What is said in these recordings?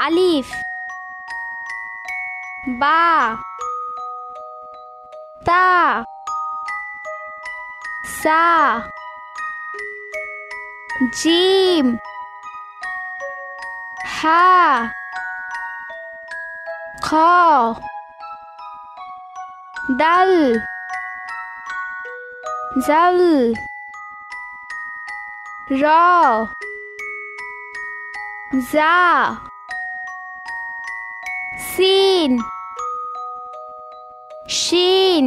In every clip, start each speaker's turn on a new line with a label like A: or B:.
A: আলিফ বা তা সা জিম হা খ দাল জাল র জা সিন শিন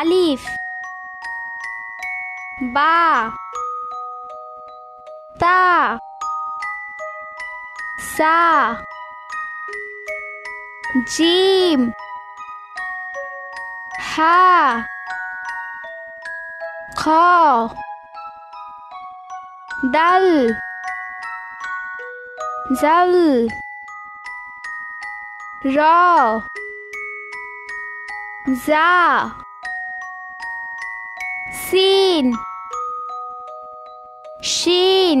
A: আলিফ বা তা সা জিম হা খ দাল জাল র জা সিন শিন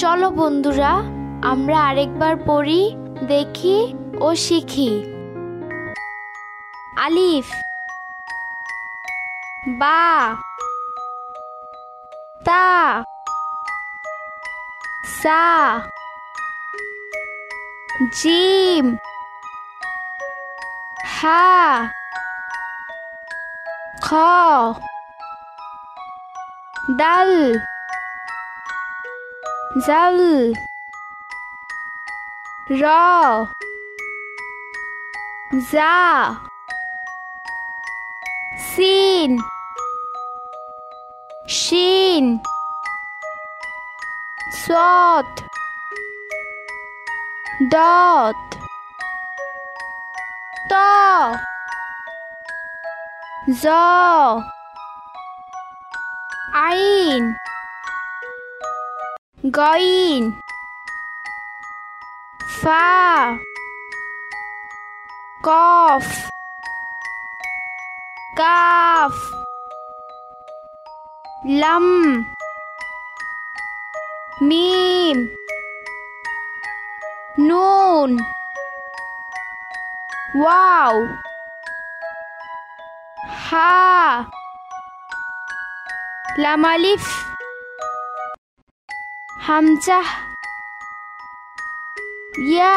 A: চলো বন্ধুরা, আমরা আরেকবার পড়ি, দেখি ও শিখি। আলিফ, বা, তা, সা, জিম, হা, খ, দাল, জাল, র, জা, সিন, শিন, সদ, দত, ত, জ, আইন, গইন, ফা, কফ, কাফ, লাম, মিম, নুন, ওয়াও, হা, লাম আলিফ, হামজাহ, ইয়া।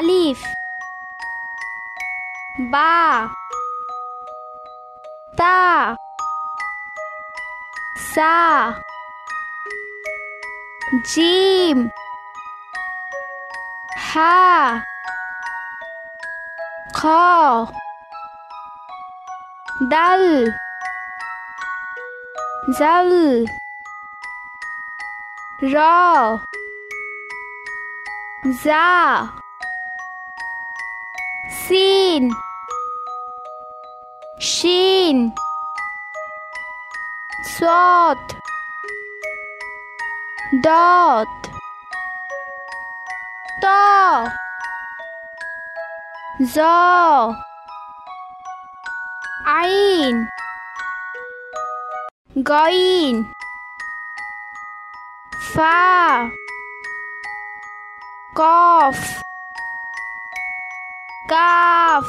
A: আলিফ, বা, তা, সা, জিম, হা, খ, দাল, জাল, র, জা, সিন, শিন, সদ, দত, ত, জ, আইন, গইন, ফা, কফ, কাফ,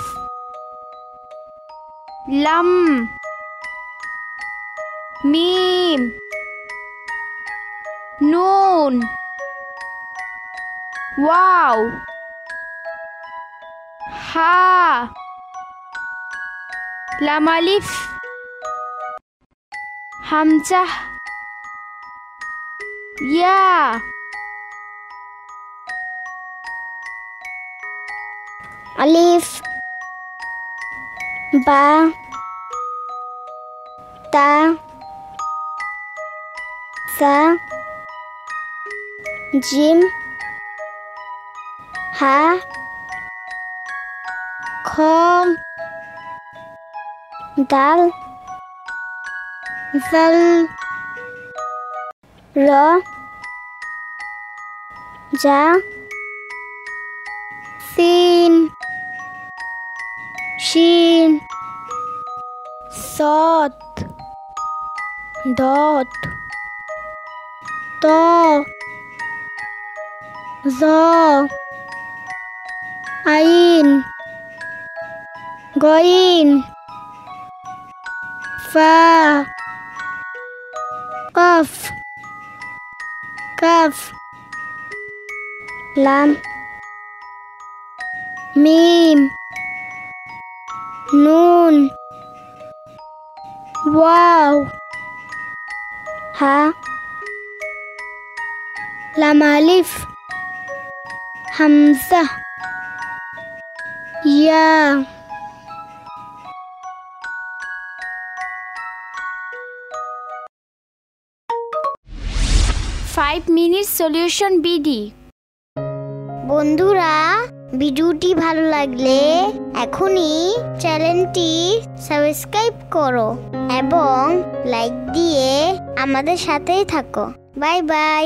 A: লাম, মিম, নুন ওয়াও হা লাম আলিফ হামজাহ ইয়া
B: আলিফ বা তা সা জিম হা খ দাল জাল র জা সিন শিন সদ দত ত জ আইন গইন ফা কফ কাফ লাম মিম নুন ওয়াও হা লাম আলিফ হামজা ইয়া
A: 5 minutes solution BD
B: বন্ধুরা ভিডিওটি ভালো লাগলে এখনই চ্যানেলটি সাবস্ক্রাইব করো এবং লাইক দিয়ে আমাদের সাথেই থাকো বাই বাই।